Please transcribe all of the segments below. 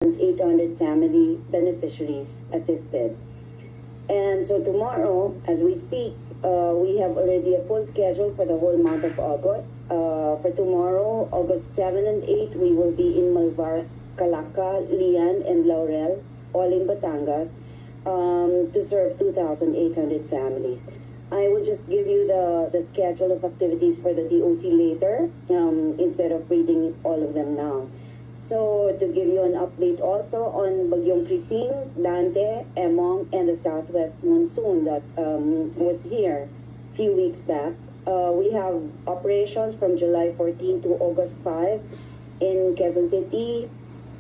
800 family beneficiaries assisted. And so tomorrow, as we speak, we have already a full schedule for the whole month of August. For tomorrow, August 7 and 8, we will be in Malvar, Calaca, Lian, and Laurel, all in Batangas, to serve 2,800 families. I will just give you the schedule of activities for the DOC later, instead of reading all of them now. So to give you an update also on Bagyong Krising, Dante, Emong, and the southwest monsoon that was here a few weeks back. We have operations from July 14 to August 5 in Quezon City,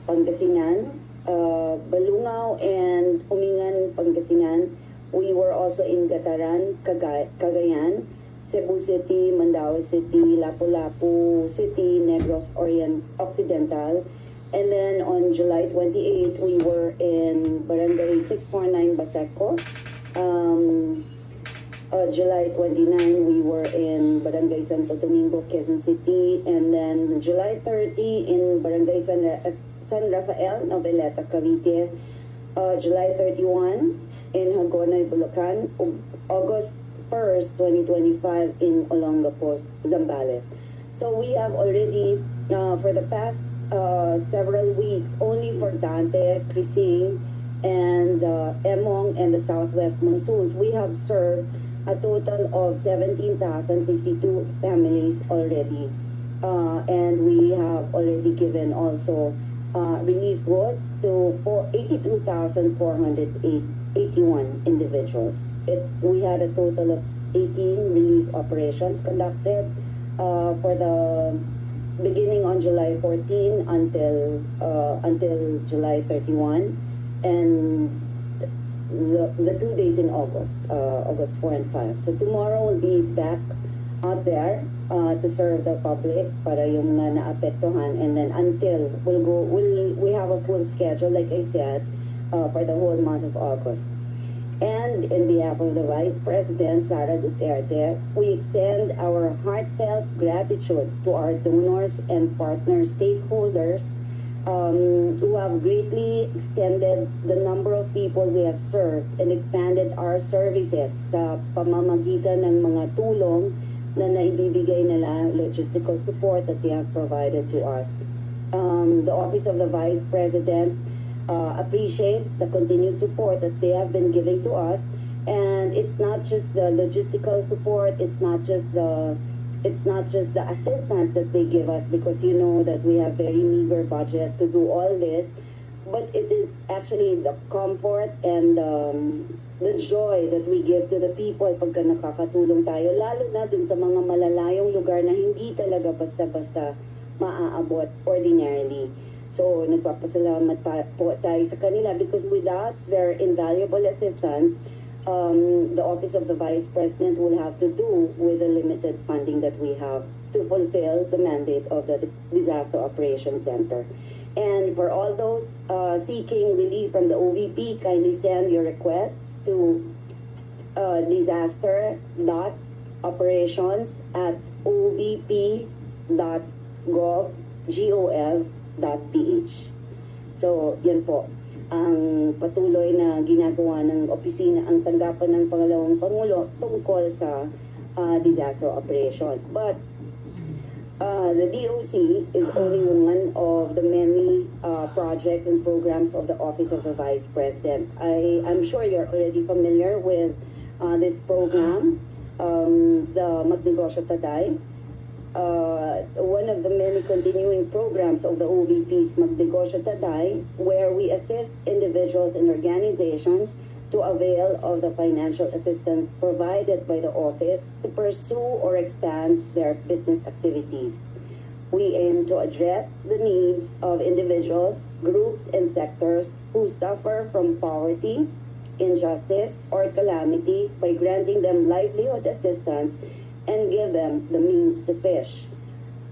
Pangasinan, Balungaw, and Umingan, Pangasinan. We were also in Gataran, Cagayan, Cebu City, Mandaue City, Lapu-Lapu City, Negros Occidental. And then on July 28, we were in Barangay 649 Baseco. July 29, we were in Barangay Santo Domingo, Quezon City. And then July 30 in Barangay San Rafael, Noveleta, Cavite. July 31 in Hagonay, Bulacan. August 1st, 2025 in Olongapo, Zambales. So we have already, for the past several weeks, only for Dante, Krising, and Emong and the southwest monsoons, we have served a total of 17,052 families already. And we have already given also relief goods to 82,481 individuals. We had a total of 18 relief operations conducted for the beginning on July 14 until July 31, and the 2 days in August, August 4 and 5. So tomorrow we'll be back out there to serve the public para yung naapektuhan, and then until we have a full schedule, like I said, for the whole month of August. And in behalf of the Vice President, Sara Duterte, we extend our heartfelt gratitude to our donors and partner stakeholders who have greatly extended the number of people we have served and expanded our services sa pamamagitan ng mga tulong na naibibigay nila, logistical support that they have provided to us. The Office of the Vice President appreciate the continued support that they have been giving to us, and it's not just the logistical support, it's not just the assistance that they give us, because you know that we have very meager budget to do all this, but it is actually the comfort and the joy that we give to the people pagka nakakatulong tayo, lalo na dun sa mga malalayong lugar na hindi talaga basta-basta maaabot ordinarily. So, nagpapasalamat po tayo sa kanila, because without their invaluable assistance, the Office of the Vice President will have to do with the limited funding that we have to fulfill the mandate of the Disaster Operations Center. And for all those seeking relief from the OVP, kindly send your requests to disaster.operations@ovp.gov.ph. So, yan po ang patuloy na ginagawa ng opisina, ang tanggapan ng Pangalawang Pangulo tungkol sa disaster operations. But the DOC is only one of the many projects and programs of the Office of the Vice President. I'm sure you're already familiar with this program, the Magnegosyo Taday. One of the many continuing programs of the OVP's Magnegosyo Taday, where we assist individuals and organizations to avail of the financial assistance provided by the office to pursue or expand their business activities. We aim to address the needs of individuals, groups, and sectors who suffer from poverty, injustice, or calamity by granting them livelihood assistance and give them the means to fish.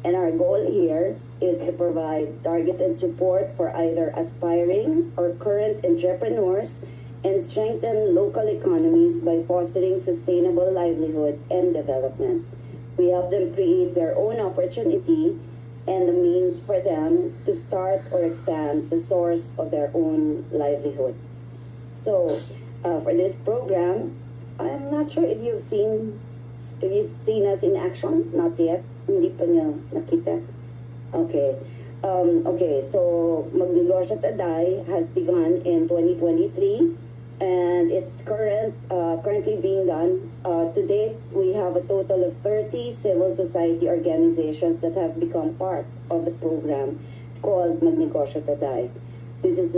And our goal here is to provide targeted support for either aspiring or current entrepreneurs and strengthen local economies by fostering sustainable livelihood and development. We help them create their own opportunity and the means for them to start or expand the source of their own livelihood. So, for this program, I'm not sure if you've seen us in action. Not yet. Hindi pa niya nakita. Okay. So Magnegosyo Taday has begun in 2023, and it's currently being done. To date, we have a total of 30 civil society organizations that have become part of the program called Magnegosyo Taday. This is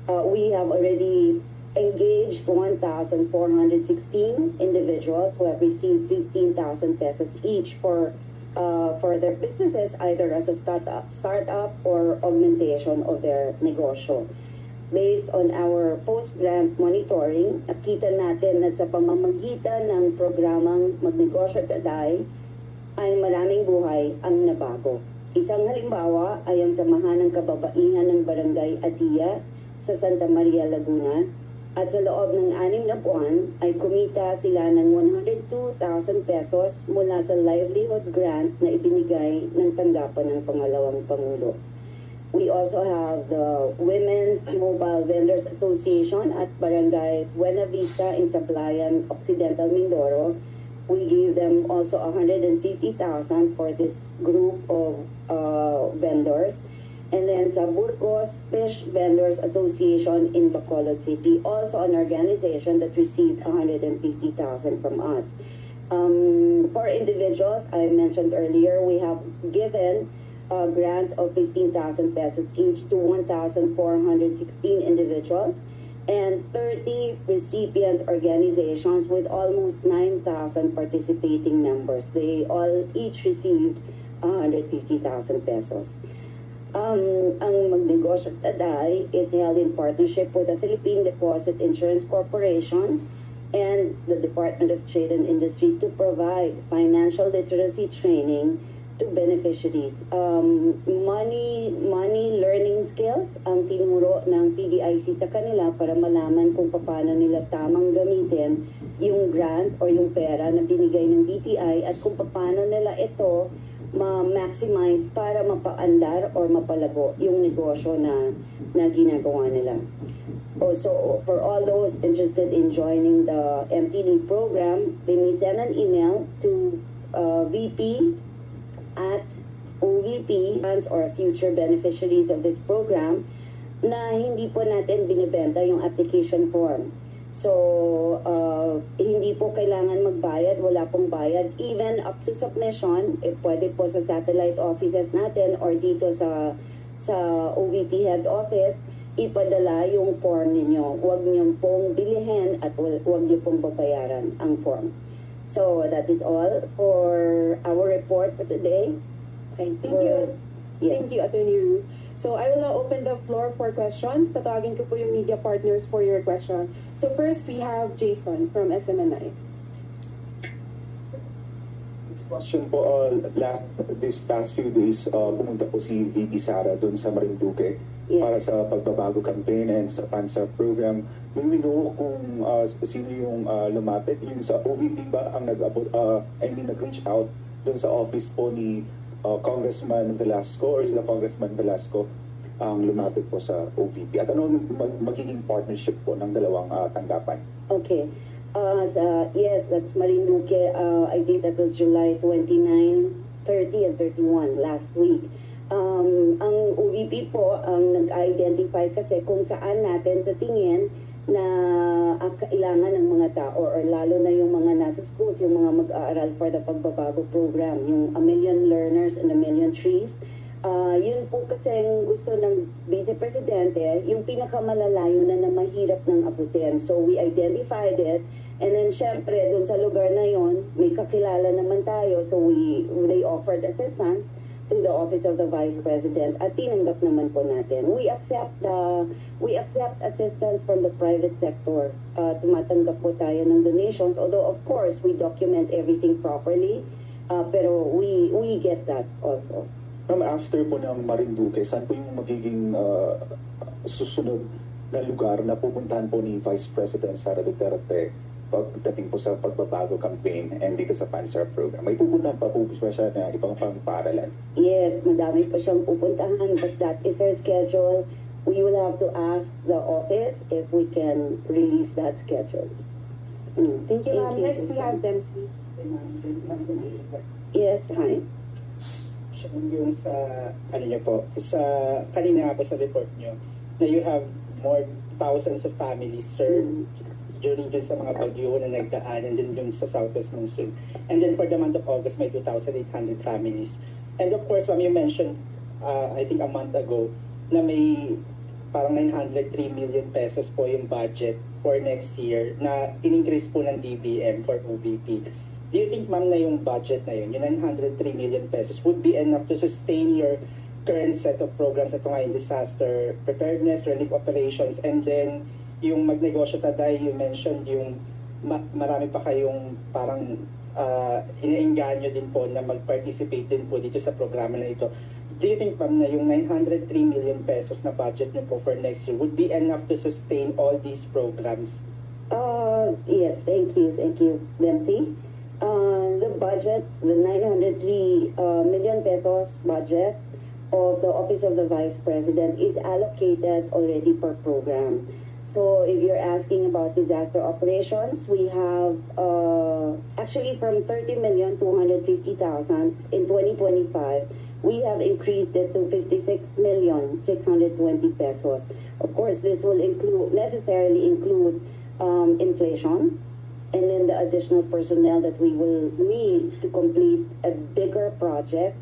we have already engaged 1,416 individuals who have received 15,000 pesos each for their businesses, either as a startup or augmentation of their negosyo. Based on our post-grant monitoring, nakita natin na sa pamamagitan ng programang Magnegosyo Taday ay maraming buhay ang nabago. Isang halimbawa ay ang Samahan ng Kababaihan ng Barangay Atia sa Santa Maria, Laguna, at sa loob ng 6 na buwan ay kumita sila ng 102,000 pesos mula sa livelihood grant na ibinigay ng tanggapan ng pangalawang Pangulo. We also have the Women's Mobile Vendors Association at Barangay Buena Vista in Sablayan, Occidental Mindoro. We gave them also 150,000 for this group of vendors. And then sa Burgos Fish Vendors Association in Bacolod City, also an organization that received 150,000 from us. For individuals, I mentioned earlier, we have given grants of 15,000 pesos each to 1,416 individuals and 30 recipient organizations with almost 9,000 participating members. They all each received 150,000 pesos. Ang Magnegosyo Taday is held in partnership with the Philippine Deposit Insurance Corporation and the Department of Trade and Industry to provide financial literacy training to beneficiaries. Money learning skills ang tinuro ng PDIC sa kanila para malaman kung paano nila tamang gamitin yung grant or yung pera na binigay ng DTI at kung paano nila ito ma-maximize para mapaandar or mapalago yung negosyo na ginagawa nila. Also, for all those interested in joining the MTD program, they may send an email to VP@OVP or future beneficiaries of this program na hindi po natin binibenta yung application form. So, hindi po kailangan magbayad, wala pong bayad. Even up to submission, pwede po sa satellite offices natin or dito sa OVP head office, ipadala yung form ninyo. Huwag niyo pong bilihin at huwag niyo pong babayaran ang form. So, that is all for our report for today. Okay, thank you. Yes. Thank you, Attorney Ru. So I will now open the floor for questions. Tatawagin ko po yung media partners for your question. So first, we have Jason from SMNI. This question po, this past few days, pumunta po si VP Sara doon sa Marinduque para sa pagbabago campaign and sa PANSA program. May we know kung sino yung lumapit? Yung sa OVP ba ang nag-reach out doon sa office po ni Congressman Velasco or sila Congressman Velasco ang lumapit po sa OVP? At ano magiging partnership po ng dalawang tanggapan? Okay. Yes, that's Marinduque. I think that was July 29, 30, and 31 last week. Ang OVP po ang nag-identify kasi kung saan natin sa tingin na kailangan ng mga tao or lalo na yung mga nasa schools, yung mga mag-aaral for the pagbabago program, yung 1 million learners and 1 million trees. Yun po kasi gusto ng Vice Presidente, yung pinakamalalayo na mahirap ng abutin. So we identified it, and then syempre dun sa lugar na yon may kakilala naman tayo, so they offered assistance to the Office of the Vice President at tinanggap naman po natin. We accept assistance from the private sector. Tumatanggap po tayo ng donations, although of course we document everything properly, pero we get that also. Ma'am, after po ng Marinduque, saan po yung magiging susunod na lugar na pupuntahan po ni Vice President Sara Duterte pagdating po sa pagbabago campaign and dito sa PANSAR program? May pupuntahan pa po ba siya na ibang pang paaralan? Yes, madami pa siyang pupuntahan, but that is her schedule. We will have to ask the office if we can release that schedule. Thank you, ma'am. Next, we Jason. have Dempsey. Yes, hi. Yung sa, ano niyo po, sa, kanina nga po sa report niyo, na you have more thousands of families served during dun sa mga bagyo na nagdaan, and then yung sa Southwest Monsoon. And then for the month of August, may 2,800 families. And of course, ma'am, you mentioned, I think a month ago, na may parang 903 million pesos po yung budget for next year na in-increase po ng DBM for OVP. Do you think, ma'am, na yung budget na yun, yung 903 million pesos, would be enough to sustain your current set of programs, ito nga yung disaster preparedness, relief operations, and then yung magnegosyo taday, you mentioned yung marami pa kayong parang iniengganyo din po na mag-participate din po dito sa programa na ito. Do you think, ma'am, na yung 903 million pesos na budget nyo po for next year would be enough to sustain all these programs? Yes, thank you, Dempsey. The budget, the 903 million pesos budget of the Office of the Vice President is allocated already per program. So if you're asking about disaster operations, we have actually from 30,250,000 in 2025, we have increased it to 56,620 pesos. Of course, this will necessarily include inflation, and then the additional personnel that we will need to complete a bigger project.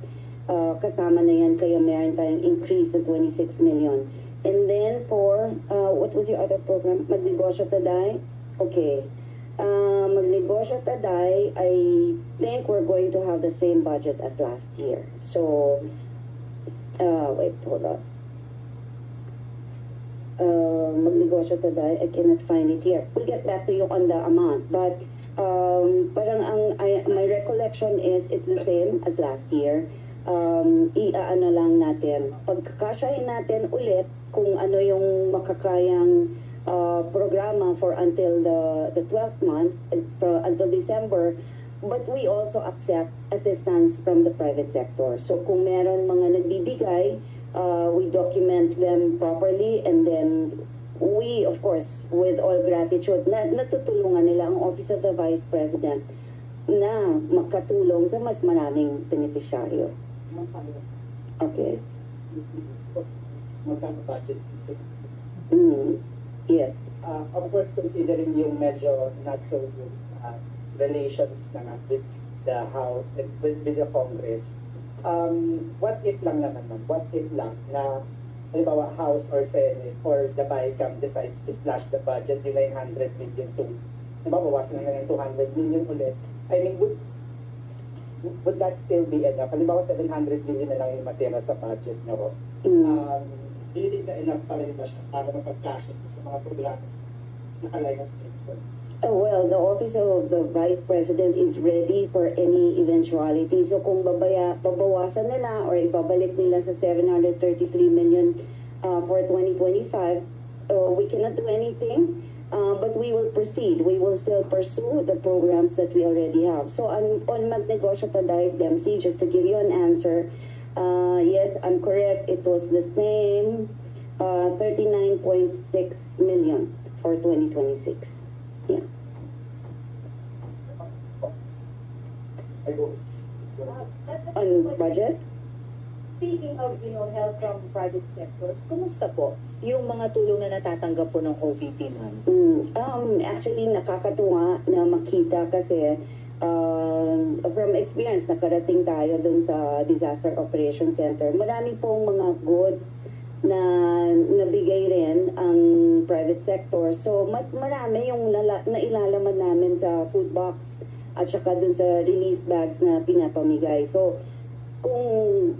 Kasama na yan, kaya meron tayong increase sa 26 million. And then for, what was your other program? Magnegosyo Taday? Okay. Magnegosyo Taday, I think we're going to have the same budget as last year. So, wait, hold on. Magnegosyo Taday, I cannot find it here. We'll get back to you on the amount. But, parang my recollection is it's the same as last year. Iaano lang natin, pagkakasyahin natin ulit kung ano yung makakayang programa for until the 12th month, until December, but we also accept assistance from the private sector. So kung meron mga nagbibigay, we document them properly, and then we, of course, with all gratitude, natutulungan nila ang Office of the Vice President na makatulong sa mas maraming beneficiaryo. Okay. Magkano budget? Yes. Of course, considering yung medyo not so good relations na with the House and with the Congress, what if lang naman, ma'am? What if lang na halimbawa House or Senate or the BICAM decides to slash the budget yung 900 million to, halimbawa bawasan na ng 200 million ulit, I mean, would that still be enough? Halimbawa 700 million na lang yung matira sa budget nyo. Do you think na enough pa rin ba siya para mapagkasya sa mga programa nakalay na state? Well, the Office of the Vice President is ready for any eventuality. So kung babawasan nila or ibabalik nila sa 733 million for 2025, we cannot do anything. But we will proceed. We will still pursue the programs that we already have. So on Magnegosyo Taday, Dempsey, just to give you an answer, yes, I'm correct. It was the same 39.6 million for 2026. Yeah. On budget? Speaking of, help from private sectors, kumusta po yung mga tulong na natatanggap po ng OVP, ma'am? Actually, nakakatuwa na makita kasi from experience, nakarating tayo dun sa Disaster Operation Center. Marami pong mga good na nabigay rin ang private sector. So, mas marami yung nailalaman namin sa food box at saka dun sa relief bags na pinapamigay. So, kung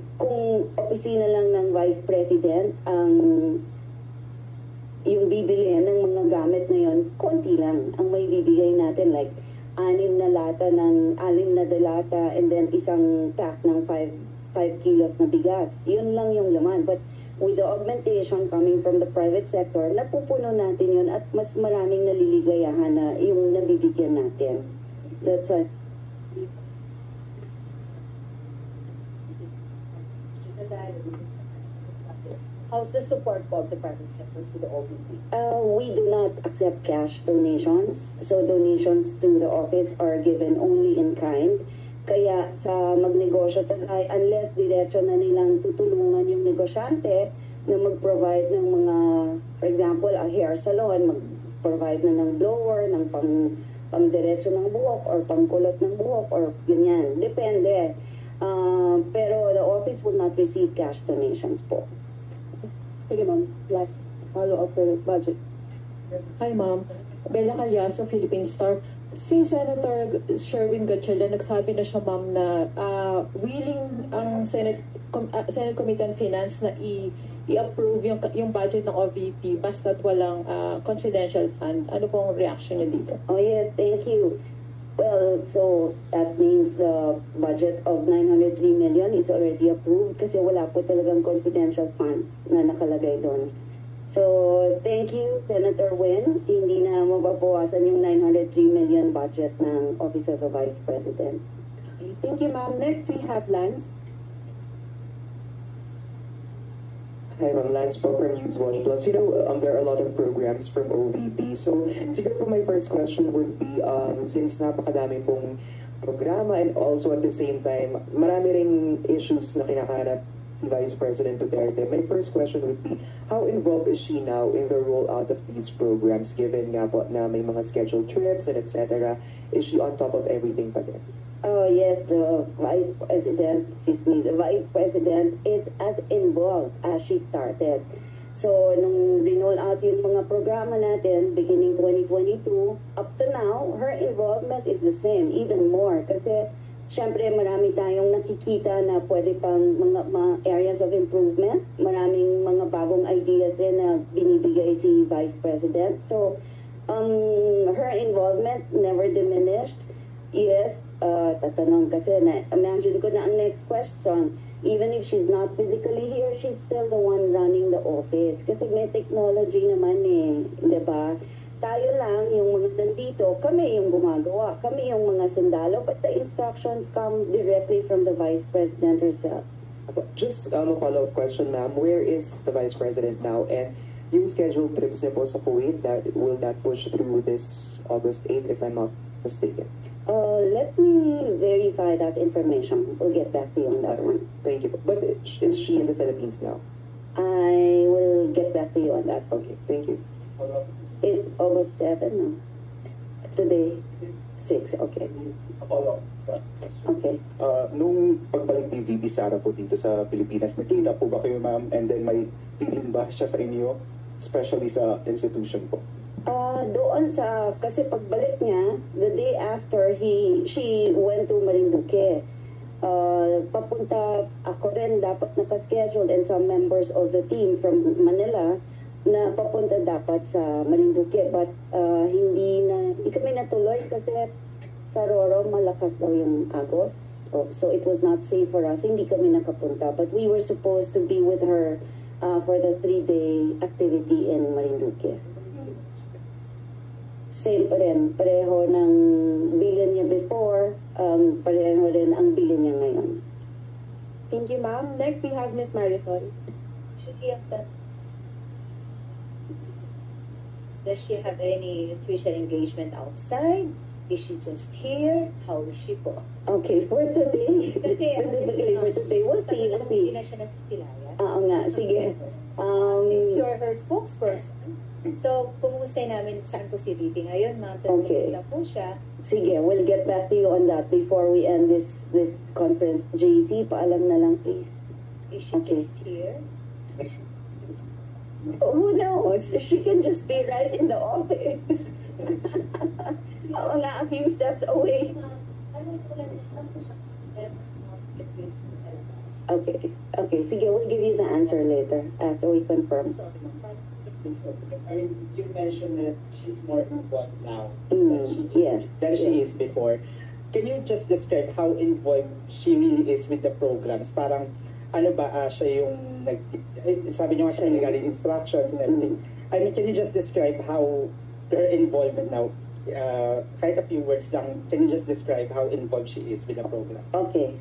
opisina lang ng Vice President ang yung bibilihan ng mga gamit na yon, konti lang ang may bibigay natin, like 6 na dalata and then isang pack ng 5 kilos na bigas. Yun lang yung laman. But with the augmentation coming from the private sector, napupuno natin yun at mas maraming naliligayahan na yung nabibigyan natin. That's why. How's the support of the private sector to the OVP? We do not accept cash donations. So donations to the office are given only in kind. Kaya sa magnegosyo tayo, unless diretso na nilang tutulungan yung negosyante na mag-provide ng mga, for example, a hair salon, mag-provide na ng blower, ng pang-diretso ng buhok or pang-kulot ng buhok or ganyan. Depende. Pero the office will not receive cash donations po. Sige ma'am, last follow-up for budget. Hi ma'am, Bella Calyaso, Philippine Star. Si Senator Sherwin Gatchalian, nagsabi na siya ma'am na willing ang Senate Committee on Finance na i-approve yung budget ng OVP basta't walang confidential fund. Ano pong reaction niya dito? Oh yes, thank you. Well, so that means the budget of 903 million is already approved kasi wala po talagang confidential fund na nakalagay doon. So, thank you, Senator Win. Hindi na mababawasan yung 903 million budget ng Office of the Vice President. Thank you ma'am. Next we have Lance. Hi, Ma'am Lance po from News 1 Plus. You know, there are a lot of programs from OVP. So, siguro po my first question would be, since napakadami pong programa and also at the same time, marami ring issues na kinakaharap si Vice President Duterte. My first question would be, how involved is she now in the rollout of these programs, given nga po na may mga scheduled trips and etc.? Is she on top of everything pa din? Oh yes, the Vice President is as involved as she started. So, nung rinroll out yung mga programa natin, beginning 2022, up to now, her involvement is the same, even more. Kasi, syempre, marami tayong nakikita na pwede pang mga areas of improvement. Maraming mga bagong ideas din na binibigay si Vice President. So, her involvement never diminished. Yes, tatanong kasi imagine ko na ang next question. Even if she's not physically here, she's still the one running the office. Kasi may technology naman diba? Tayo lang, yung mga nandito, kami yung gumagawa. Kami yung mga sundalo, but the instructions come directly from the Vice President herself. Just a follow-up question, ma'am. Where is the Vice President now? And yung scheduled trips niya po sa Kuwait, will that push through this August 8, if I'm not mistaken? Let me verify that information. We'll get back to you on that one. Thank you. But is she in the Philippines now? I will get back to you on that. Okay, thank you. It's August 7, no? Today, 6, okay. Okay. Nung pagbalik ni VP Sara po dito sa Pilipinas, nakita po ba kayo, ma'am? And then may feeling ba siya sa inyo? Especially sa institution po? Doon sa, kasi pagbalik niya, the day after she went to Marinduque. Papunta ako rin, dapat nakascheduled and some members of the team from Manila na papunta dapat sa Marinduque. But hindi kami natuloy kasi sa Roro malakas daw yung agos. So it was not safe for us. Hindi kami nakapunta. But we were supposed to be with her for the 3-day activity in Marinduque. Same pa rin, pareho ng bilin niya before, pareho rin ang bilin niya ngayon. Thank you, ma'am. Next, we have Miss Marisol. Does she have any official engagement outside? Is she just here? How is she po? Okay, for today, Kasi, specifically for today, we'll see. Hindi na siya nasisilaya. Oo nga, sige. Since you're her spokesperson, so, pumustay namin saan po si VP ngayon, ma'am. Okay. Tapos po siya. Sige, we'll get back to you on that before we end this conference. JC, paalam na lang please. Is she Okay. just here? Who knows? She can just be right in the office. Oo nga, a few steps away. Okay, okay. Sige, we'll give you the answer later after we confirm. You mentioned that she's more involved now Yes. than she is before. Can you just describe how involved she really is with the programs? Parang ano ba, siya yung, sabi niyo nga siya regarding instructions and everything. I mean, can you just describe how her involvement now, kahit a few words lang, can you just describe how involved she is with the program? Okay.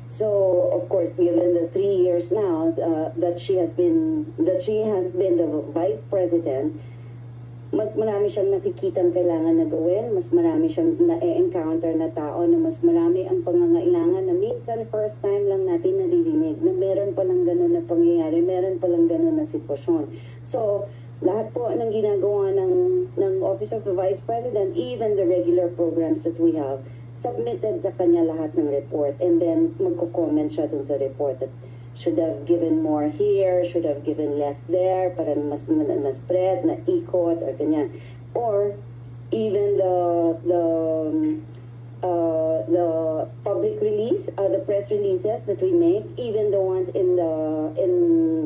So of course, given the 3 years now that she has been the vice president, mas marami siyang nakikitang kailangan na gawin, mas marami siyang na-encounter na tao, na mas marami ang pangangailangan na minsan first time lang natin naririnig na meron palang ganun na pangyayari, meron palang ganun na sitwasyon. So lahat po ng ginagawa ng Office of the Vice President, even the regular programs that we have, submitted sa kanya lahat ng report, and then magko-comment siya dun sa report that should have given more here, should have given less there, para mas spread, na ikot, or ganyan. Or even the public release, the press releases that we make, even the ones in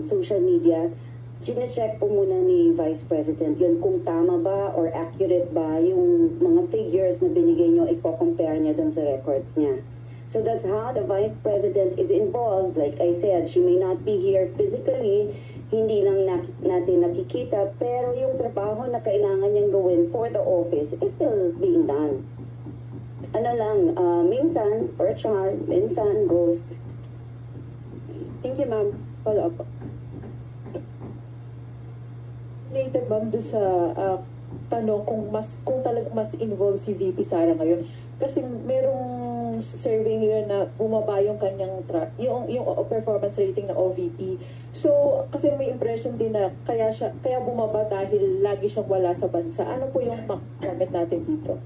social media, chine-check po muna ni Vice President yun kung tama ba or accurate ba yung mga figures na binigay nyo, i-compare niya dun sa records niya. So that's how the Vice President is involved. Like I said, she may not be here physically, hindi lang natin nakikita, pero yung trabaho na kailangan niyang gawin for the office is still being done. Ano lang, minsan virtual, minsan ghost. Thank you, ma'am. Follow up. Related, ma'am, doon sa tanong kung talagang mas involved si VP Sara ngayon. Kasi merong survey ngayon na bumaba yung kanyang yung performance rating ng OVP. So, kasi may impression din na kaya bumaba dahil lagi siyang wala sa bansa. Ano po yung comment natin dito?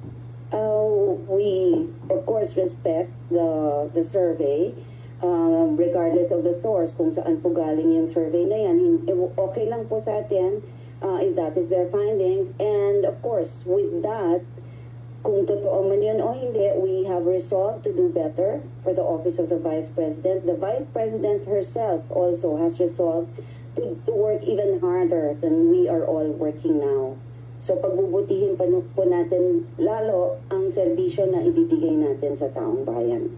We of course respect the survey. Regardless of the source, kung saan po galing yung survey na yan, okay lang po sa atin if that is their findings. And of course, with that, kung totoo man yun o hindi, we have resolved to do better for the Office of the Vice President. The Vice President herself also has resolved to work even harder than we are all working now. So pagbubutihin pa po natin lalo ang serbisyo na ibibigay natin sa taong bayan.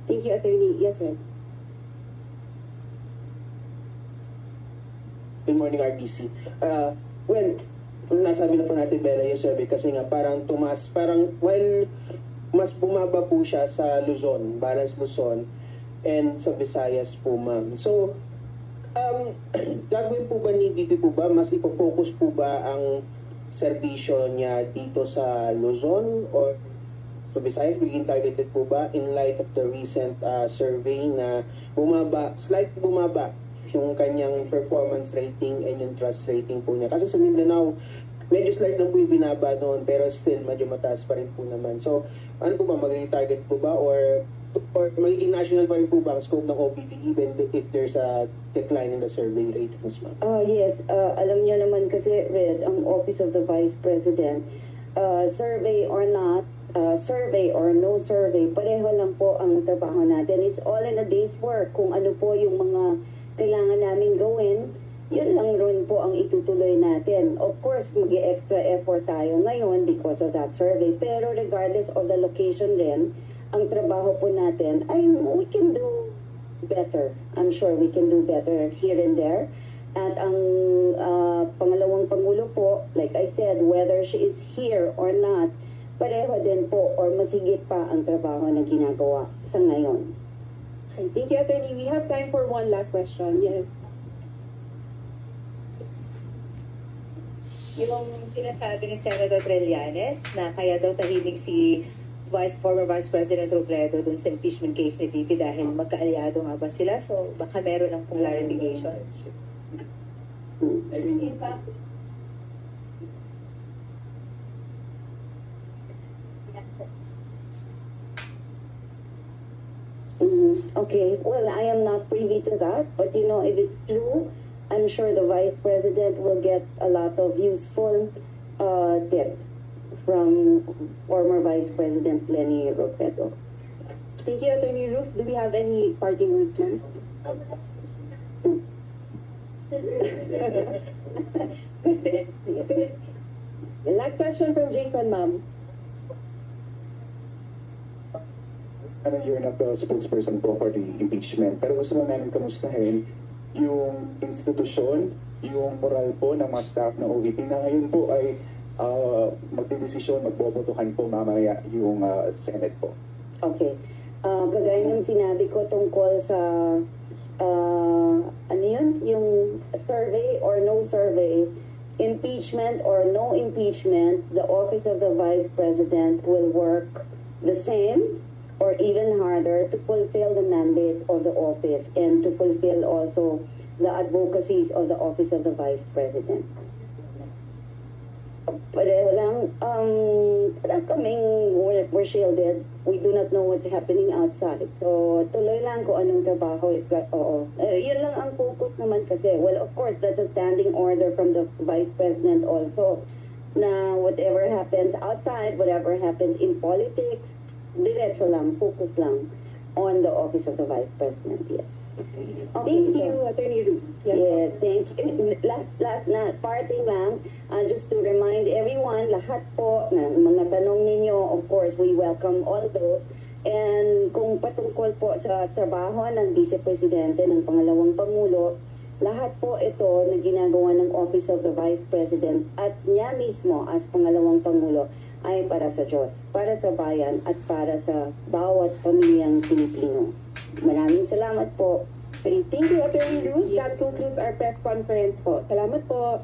Thank you, Attorney. Yes, ma'am. Good morning, RBC. Well, nasabi na po natin, Bella, yung survey kasi nga parang while mas bumaba po siya sa Luzon, Balance Luzon, and sa Visayas po, ma'am. So, gagawin po ba ni VP po ba, mas ipofocus po ba ang serbisyo niya dito sa Luzon or sa Visayas? Biging targeted po ba in light of the recent survey na slight bumaba yung kanyang performance rating and yung trust rating po niya. Kasi sa Mindanao, medyo slight lang po yung binaba noon, pero still medyo mataas pa rin po naman. So, ano po ba, magiging target po ba or magiging national pa rin po ba ang scope ng OVP even if there's a decline in the survey ratings, ma'am? Yes, alam niyo naman kasi, Red, ang Office of the Vice President, survey or not, survey or no survey, pareho lang po ang trabaho natin. It's all in a day's work. Kung ano po yung mga kailangan namin gawin, yun lang rin po ang itutuloy natin. Of course, mag-extra effort tayo ngayon because of that survey. Pero regardless of the location rin, ang trabaho po natin ay we can do better. I'm sure we can do better here and there. At ang pangalawang Pangulo po, like I said, whether she is here or not, pareho din po or masigit pa ang trabaho na ginagawa sa ngayon. Okay, thank you, Attorney. We have time for one last question. Yes. Yung sinasabi ni Senator Trillanes na kaya daw tahimik si former Vice President Robredo dun sa impeachment case ni VP dahil magkaalyado nga ba sila? So baka meron ng clarification. In fact, Okay, well, I am not privy to that, but you know, if it's true, I'm sure the Vice President will get a lot of useful tips from former Vice President Leni Robredo. Thank you, Attorney Ruth. Do we have any parting words, ma'am? The last question from Jason, ma'am. ano, you're not the spokesperson po for the impeachment. Pero gusto lang namin kamustahin yung institusyon, yung moral po ng mga staff ng OVP na ngayon po ay magdidesisyon, magbobotohan po mamaya yung Senate po. Okay. Kagaya ng sinabi ko tungkol sa ano yun, yung survey or no survey, impeachment or no impeachment, the office of the Vice President will work the same or even harder to fulfill the mandate of the office and to fulfill also the advocacies of the office of the Vice President. Pareho lang, parang kaming we're shielded. We do not know what's happening outside. So, tuloy lang kung anong trabaho. Yun lang ang focus naman kasi. Well, of course, that's a standing order from the Vice President also na whatever happens outside, whatever happens in politics, diretso lang, focus lang on the office of the Vice President, yes. Thank you, Attorney Ruth. Yes, thank you. Last na parting lang, just to remind everyone, lahat po ng mga tanong ninyo, of course, we welcome all those. And kung patungkol po sa trabaho ng Vice Presidente ng Pangalawang Pangulo, lahat po ito na ginagawa ng Office of the Vice President at niya mismo as Pangalawang Pangulo ay para sa Diyos, para sa bayan at para sa bawat pamilyang Pilipino. Maraming salamat po. Thank you, Attorney Ruth. That concludes our press conference po. Salamat po.